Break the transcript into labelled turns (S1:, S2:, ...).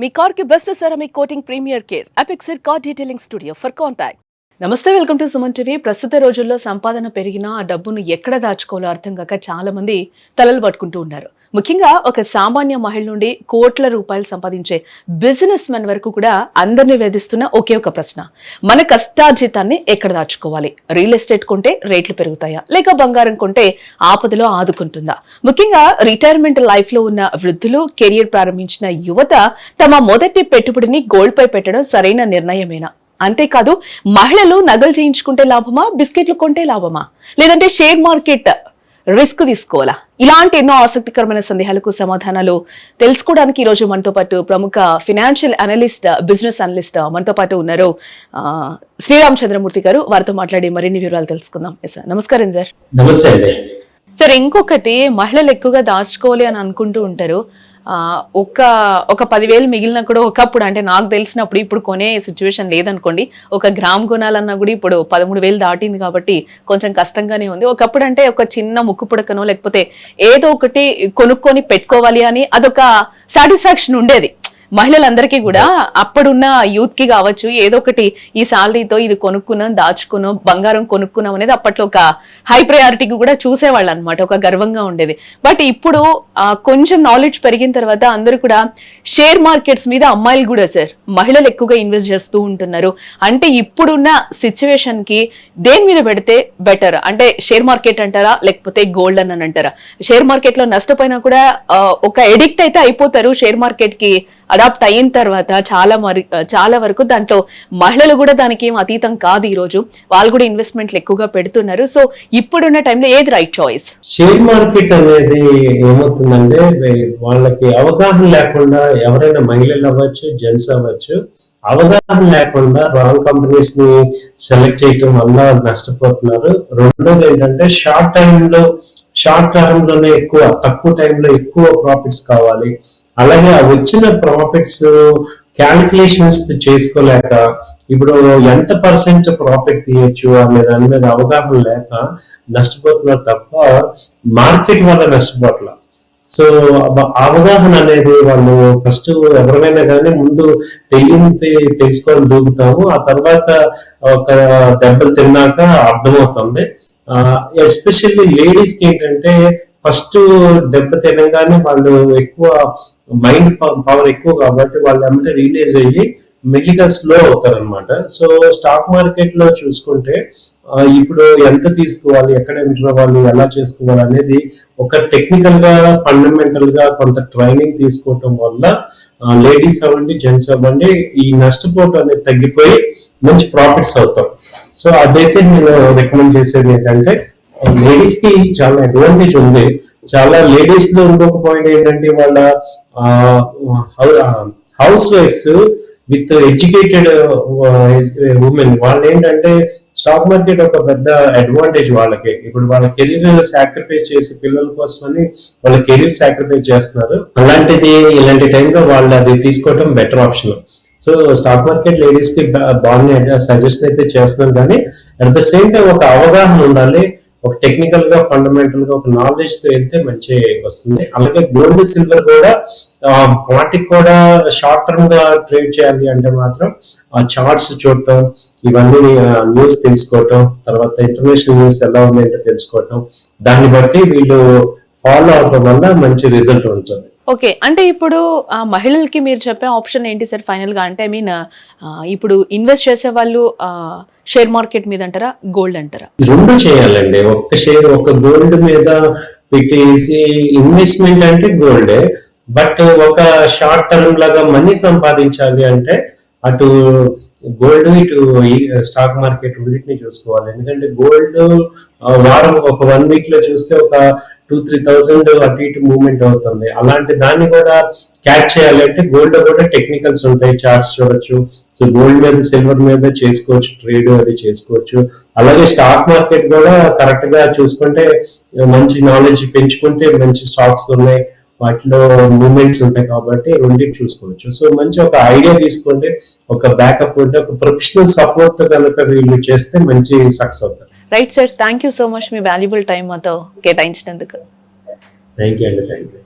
S1: మీ car కి best ceramic coating premier care Apexer car detailing studio for contact. నమస్తే, welcome to Suman TV. ప్రస్తుత రోజుల్లో సంపాదన పెరిగినా ఆ డబ్బును ఎక్కడ దాచుకోవాలో అర్థం కాక చాలా మంది తలలు పట్టుకుంటూ ఉన్నారు. ముఖ్యంగా ఒక సామాన్య మహిళ నుండి కోట్ల రూపాయలు సంపాదించే బిజినెస్ మెన్ వరకు కూడా అందరినీ వేధిస్తున్న ఒకే ఒక ప్రశ్న: మన కష్టార్జితాన్ని ఎక్కడ దాచుకోవాలి? రియల్ ఎస్టేట్ కొంటే రేట్లు పెరుగుతాయా, లేక బంగారం కొంటే ఆపదలో ఆదుకుంటుందా? ముఖ్యంగా రిటైర్మెంట్ లైఫ్ లో ఉన్న వృద్ధులు, కెరియర్ ప్రారంభించిన యువత తమ మొదటి పెట్టుబడిని గోల్డ్ పై పెట్టడం సరైన నిర్ణయమేనా? అంతేకాదు, మహిళలు నగలు చేయించుకుంటే లాభమా, బిస్కెట్లు కొంటే లాభమా, లేదంటే షేర్ మార్కెట్ రిస్క్ తీసుకోవాలా? ఇలాంటి ఎన్నో ఆసక్తికరమైన సందేహాలకు సమాధానాలు తెలుసుకోవడానికి ఈ రోజు మనతో పాటు ప్రముఖ ఫైనాన్షియల్ అనలిస్ట్, బిజినెస్ అనలిస్ట్ మనతో పాటు ఉన్నారు శ్రీరామ్ చంద్రమూర్తి గారు. వారితో మాట్లాడి మరిన్ని వివరాలు తెలుసుకుందాం. సార్ నమస్కారం. సార్
S2: నమస్తే.
S1: సార్, ఇంకొకటి, మహిళలు ఎక్కువగా దాచుకోవాలి అని అనుకుంటూ ఉంటారు. ఒక 10,000 మిగిలినా కూడా ఒకప్పుడు, అంటే నాకు తెలిసినప్పుడు, ఇప్పుడు కొనే సిచ్యువేషన్ లేదనుకోండి, ఒక గ్రామ్ కొనాలన్నా కూడా ఇప్పుడు 13,000 దాటింది కాబట్టి కొంచెం కష్టంగానే ఉంది. ఒకప్పుడు అంటే ఒక చిన్న ముక్కు పుడకనో లేకపోతే ఏదో ఒకటి కొనుక్కొని పెట్టుకోవాలి అని అదొక సాటిస్ఫాక్షన్ ఉండేది మహిళలందరికీ కూడా. అప్పుడున్న యూత్ కి కావచ్చు, ఏదో ఒకటి ఈ శాలరీతో ఇది కొనుక్కున్నాం, దాచుకున్నాం, బంగారం కొనుక్కున్నాం అనేది అప్పట్లో ఒక హై ప్రయారిటీకి కూడా చూసేవాళ్ళు అనమాట, ఒక గర్వంగా ఉండేది. బట్ ఇప్పుడు కొంచెం నాలెడ్జ్ పెరిగిన తర్వాత అందరూ కూడా షేర్ మార్కెట్స్ మీద, అమ్మాయిలు కూడా సార్, మహిళలు ఎక్కువగా ఇన్వెస్ట్ చేస్తూ ఉంటున్నారు. అంటే ఇప్పుడున్న సిచ్యువేషన్ కి దేని మీద పెడితే బెటర్? అంటే షేర్ మార్కెట్ అంటారా, లేకపోతే గోల్డ్ అని అంటారా? షేర్ మార్కెట్ లో నష్టపోయినా కూడా ఒక ఎడిక్ట్ అయితే అయిపోతారు షేర్ మార్కెట్ కి అడాప్ట్ అయిన తర్వాత. చాలా వరకు దాంట్లో మహిళలు కూడా దానికి ఏం అతీతం కాదు. ఈ రోజు వాళ్ళు కూడా ఇన్వెస్ట్మెంట్లు ఎక్కువగా పెడుతున్నారు. సో ఇప్పుడున్న టైంలో ఏది రైట్ చాయిస్?
S2: షేర్ మార్కెట్ అనేది ఏమవుతుందంటే, వాళ్ళకి అవగాహన లేకుండా, ఎవరైనా మహిళలు అవ్వచ్చు, జెంట్స్ అవ్వచ్చు, అవగాహన లేకుండా రాంగ్ కంపెనీస్ ని సెలెక్ట్ చేయటం వల్ల నష్టపోతున్నారు. రెండోది ఏంటంటే, షార్ట్ టర్మ్ లోనే తక్కువ టైంలో ఎక్కువ ప్రాఫిట్స్ కావాలి. అలాగే ఆ వచ్చిన ప్రాఫిట్స్ క్యాలిక్యులేషన్స్ చేసుకోలేక, ఇప్పుడు ఎంత పర్సెంట్ ప్రాఫిట్ తీయచ్చు అనే దాని మీద అవగాహన లేక నష్టపోతున్నారు తప్ప మార్కెట్ వల్ల నష్టపోవట్లేదు. సో అవగాహన అనేది వాళ్ళు ఫస్ట్ ఎవరైనా కానీ ముందు తెలుసుకొని దూకుతాము, ఆ తర్వాత ఒక దెబ్బలు తిన్నాక అర్థమవుతుంది. ఎస్పెషల్లీ లేడీస్ కి ఏంటంటే, ఫస్ట్ దెబ్బ తినగానే వాళ్ళు ఎక్కువ మైండ్ పవర్ ఎక్కువ కాబట్టి వాళ్ళు ఏమంటే రియలైజ్ అయ్యి మెల్లిగా స్లో అవుతారు అనమాట. సో స్టాక్ మార్కెట్ లో చూసుకుంటే ఇప్పుడు ఎంత తీసుకోవాలి, ఎక్కడ ఎంటర్ అవ్వాలి, ఎలా చేసుకోవాలి అనేది ఒక టెక్నికల్ గా, ఫండమెంటల్ గా కొంత ట్రైనింగ్ తీసుకోవటం వల్ల లేడీస్ అవ్వండి, జెంట్స్ అవ్వండి, ఈ నష్టపోవటం అనేది తగ్గిపోయి మంచి ప్రాఫిట్స్ అవుతాం. సో అదైతే నేను రికమెండ్ చేసేది ఏంటంటే, లేడీస్ కి చాలా అడ్వాంటేజ్ ఉంది. చాలా లేడీస్ లో ఇంకొక పాయింట్ ఏంటంటే, వాళ్ళ హౌస్ వైఫ్స్ విత్ ఎడ్యుకేటెడ్ ఉమెన్, వాళ్ళు ఏంటంటే స్టాక్ మార్కెట్ ఒక పెద్ద అడ్వాంటేజ్ వాళ్ళకి. ఇప్పుడు వాళ్ళ కెరీర్ సాక్రిఫైస్ చేసి పిల్లల కోసమని వాళ్ళ కెరీర్ సాక్రిఫైస్ చేస్తున్నారు. ఇలాంటి టైంలో వాళ్ళు అది తీసుకోవడం better option. So stock market ladies కి బాగా సజెషన్ అయితే చేస్తున్నారు, కానీ అట్ ద సేమ్ టైం ఒక అవగాహన ఉండాలి. ఒక టెక్నికల్ గా, ఫండమెంటల్ గా ఒక నాలెడ్జ్ తో వెళ్తే మంచి వస్తుంది. అలాగే గోల్డ్, సిల్వర్ కూడా వాటికి కూడా షార్ట్ టర్మ్ గా ట్రేడ్ చేయాలి అంటే మాత్రం చార్ట్స్ చూడటం, ఇవన్నీ న్యూస్ తెలుసుకోవటం, తర్వాత ఇంటర్నేషనల్ న్యూస్ ఎలా ఉందంటే తెలుసుకోవటం, దాన్ని బట్టి వీళ్ళు ఫాలో అవడం వల్ల మంచి రిజల్ట్ ఉంటుంది.
S1: ఓకే, అంటే ఇప్పుడు మహిళలకి మీరు చెప్పే ఆప్షన్ ఏంటి సార్ ఫైనల్ గా? అంటే ఇప్పుడు ఇన్వెస్ట్ చేసే వాళ్ళు షేర్ మార్కెట్ మీద అంటారా, గోల్డ్ అంటారా?
S2: రెండు చేయాలండి. ఒక గోల్డ్ మీద పెట్టేసి ఇన్వెస్ట్మెంట్ అంటే గోల్డే, బట్ ఒక షార్ట్ టర్మ్ లాగా మనీ సంపాదించాలి అంటే అటు గోల్డ్, ఇటు స్టాక్ మార్కెట్ రెండింటిని చూసుకోవాలి. ఎందుకంటే గోల్డ్ వారం ఒక 1 వీక్ లో చూస్తే ఒక 2-3,000 అటు ఇటు మూవ్మెంట్ అవుతుంది. అలాంటి దాన్ని కూడా క్యాచ్ చేయాలంటే గోల్డ్ కూడా టెక్నికల్స్ ఉంటాయి, చార్ట్స్ చూడొచ్చు. సో గోల్డ్ మీద, సిల్వర్ మీద చేసుకోవచ్చు, ట్రేడ్ అది చేసుకోవచ్చు. అలాగే స్టాక్ మార్కెట్ కూడా కరెక్ట్ గా చూసుకుంటే, మంచి నాలెడ్జ్ పెంచుకుంటే మంచి స్టాక్స్ ఉన్నాయి, వాటిలో మూమెంట్స్ ఉంటాయి కాబట్టి రెండింటి చూసుకోవచ్చు. సో మంచి ఒక ఐడియా తీసుకోండి, ఒక బ్యాకప్ ఉంటే, ఒక ప్రొఫెషనల్ సపోర్ట్ తో కనుక వీళ్ళు చేస్తే మంచి సక్సెస్ అవుతారు.
S1: Right sir, thank you so much me valuable time మాతో కేటాయించినందుకు.
S2: థ్యాంక్ యూ అండి. Thank you.